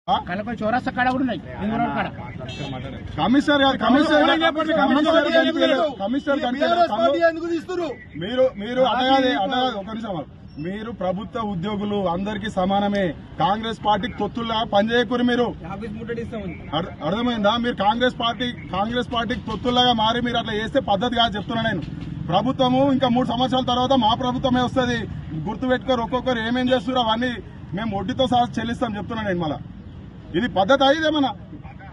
కలప చౌరస్తా కాడ కూడా ఉన్నాయి. కమిషనర్ గారు మీరు ఒక నిమిషం, మీరు ప్రభుత్వ ఉద్యోగులు అందరికీ సమానమే. కాంగ్రెస్ పార్టీకి తొత్తుల్లా పనిచేయకూరి. మీరు అర్థమైందా? మీరు కాంగ్రెస్ పార్టీకి తొత్తుల్లాగా మారి మీరు అట్లా చేస్తే పద్ధతి కాదు చెప్తున్నా నేను. ప్రభుత్వము ఇంకా 3 సంవత్సరాల తర్వాత మా ప్రభుత్వమే వస్తుంది. గుర్తుపెట్టుకోరు. ఒక్కొక్కరు ఏమేం చేస్తున్నారు అవన్నీ మేము వడ్డీతో సహా చెల్లిస్తాం చెప్తున్నా నేను. మళ్ళా ఇది పద్ధతి అయిదేమన్నా?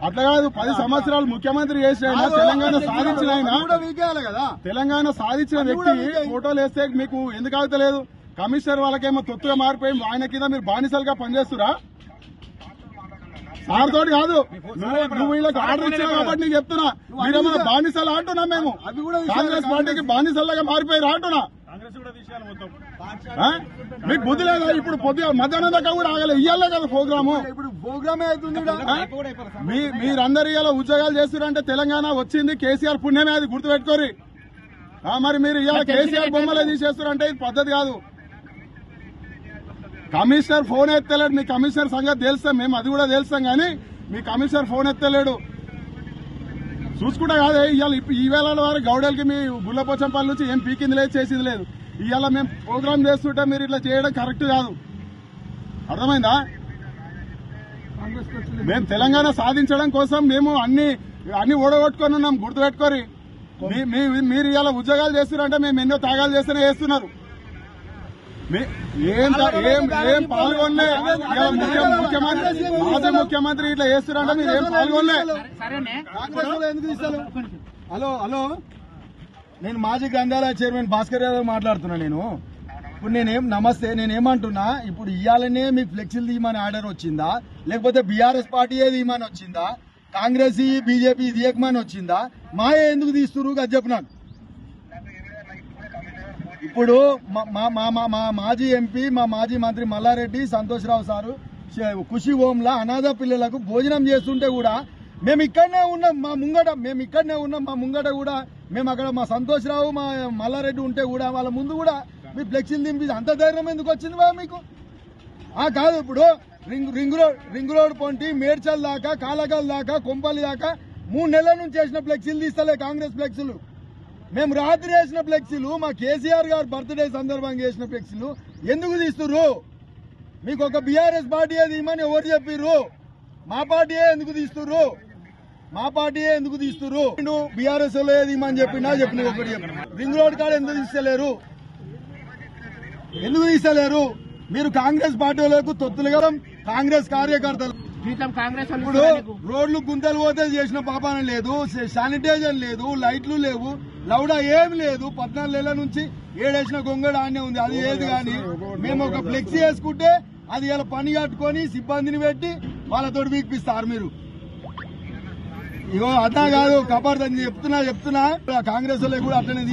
అట్లా కాదు. 10 సంవత్సరాలు ముఖ్యమంత్రి చేసిన ఆయన, తెలంగాణ సాధించిన వ్యక్తి ఫోటోలు వేస్తే మీకు ఎందుకు అవుతలేదు? కమిషనర్ వాళ్ళకేమో తొత్తుగా మారిపోయి ఆయన కింద మీరు బానిసలుగా పనిచేస్తురా? సార్ తోటి కాదు, నువ్వు వీళ్ళకి ఆర్డర్ ఇచ్చినావు కాబట్టి నీకు చెప్తున్నా. మీరేమో బానిసలు అంటున్నా. మేము కాంగ్రెస్ పార్టీకి బానిసల్లాగా మారిపోయి అంటున్నా. మీకు బుద్ధి లేదా? ఇప్పుడు మధ్యాహ్నం దాకా కూడా ఆగలేదు. ఇయ్యాలే కదా ప్రోగ్రాము. మీరందరూ ఇలా ఉద్యోగాలు చేస్తున్నారంటే తెలంగాణ వచ్చింది కేసీఆర్ పుణ్యమే. అది గుర్తుపెట్టుకోరి. మరి మీరు ఇలా కేసీఆర్ బొమ్మలే తీసేస్తారంటే ఇది పద్ధతి కాదు. కమిషనర్ ఫోన్ ఎత్తలేడు. మీ కమిషనర్ సంగతి తెలుస్తాం మేము, అది కూడా తెలుస్తాం. కానీ మీ కమిషనర్ ఫోన్ ఎత్తలేడు. చూసుకుంటా కాదే ఇవాళ ఈవేళ వారు గౌడలకి మీ గుల్లపోచంపల్లి నుంచి ఏం పీకింది లేదు, చేసింది లేదు. ఇవాళ మేము ప్రోగ్రామ్ చేస్తుంటే మీరు ఇట్లా చేయడం కరెక్ట్ కాదు. అర్థమైందా? మేము తెలంగాణ సాధించడం కోసం మేము అన్ని ఓడగొట్టుకొని ఉన్నాం. గుర్తుపెట్టుకోరి. మీరు ఇవాళ ఉద్యోగాలు చేస్తున్నారంటే మేము ఎన్నో త్యాగాలు చేస్తేనే చేస్తున్నారు. ఏం పాల్గొనలే. మాజీ ముఖ్యమంత్రి ఇట్లా చేస్తున్నారంటే మీరు ఏం పాల్గొనలే. హలో, నేను మాజీ గ్రంథాలయ చైర్మన్ భాస్కర్ యాదవ్ మాట్లాడుతున్నా. ఇప్పుడు నమస్తే, నేనేమంటున్నా, ఇప్పుడు ఇయ్యాలనే మీకు ఫ్లెక్సీలు తీయమని ఆర్డర్ వచ్చిందా, లేకపోతే బీఆర్ఎస్ పార్టీ తీయమని వచ్చిందా, కాంగ్రెస్ బీజేపీ తీయకమని వచ్చిందా? మాయే ఎందుకు తీస్తున్నారు అది చెప్పు నాకు. ఇప్పుడు మా మాజీ ఎంపీ, మా మాజీ మంత్రి మల్లారెడ్డి సంతోష్రావు సారు ఖుషి హోంలా అనాథ పిల్లలకు భోజనం చేస్తుంటే కూడా మేము ఇక్కడనే ఉన్నాం. మా ముంగట కూడా మేము అక్కడ మా సంతోష్రావు, మా మల్లారెడ్డి ఉంటే కూడా వాళ్ళ ముందు కూడా మీ ఫ్లెక్సీలు దింపి అంత ధైర్యం ఎందుకు వచ్చింది బా మీకు? కాదు, ఇప్పుడు రింగ్ రోడ్ పొంటి మేడ్చల్ దాకా, కాలగల్ దాకా, కొంపల్లి దాకా 3 నెలల నుంచి వేసిన ఫ్లెక్సీలు తీస్తలే కాంగ్రెస్ ఫ్లెక్సీలు. మేము రాత్రి వేసిన ఫ్లెక్సీలు, మా కేసీఆర్ గారు బర్త్డే సందర్భంగా వేసిన ఫ్లెక్సీలు ఎందుకు తీస్తుర్రు? మీకు ఒక బీఆర్ఎస్ పార్టీ తీయమని ఎవరు చెప్పిర్రు? మా పార్టీయే ఎందుకు తీస్తుర్రు? బీఆర్ఎస్ లో ఏమని చెప్పినా ఒకటి చెప్పిన రింగ్ రోడ్ కాడ ఎందుకు తీస్తలేరు? మీరు కాంగ్రెస్ పార్టీలకు తొత్తులుగా కాంగ్రెస్ కార్యకర్తలు. ఇప్పుడు రోడ్లు గుంతలు పోతే చేసిన పాపాన లేదు, శానిటైజర్ లేదు, లైట్లు లేవు, లౌడా ఏం లేదు. 14 నెలల నుంచి ఏడేసిన గొంగడ ఆనే ఉంది. అది ఏది కానీ మేము ఒక ఫ్లెక్సీ వేసుకుంటే అది ఇలా పని కట్టుకొని సిబ్బందిని పెట్టి వాళ్ళతో వీక్పిస్తారు మీరు. ఇగో అదా కాదు కబర్దని చెప్తున్నా. కాంగ్రెస్ వాళ్ళకి కూడా అట్లనే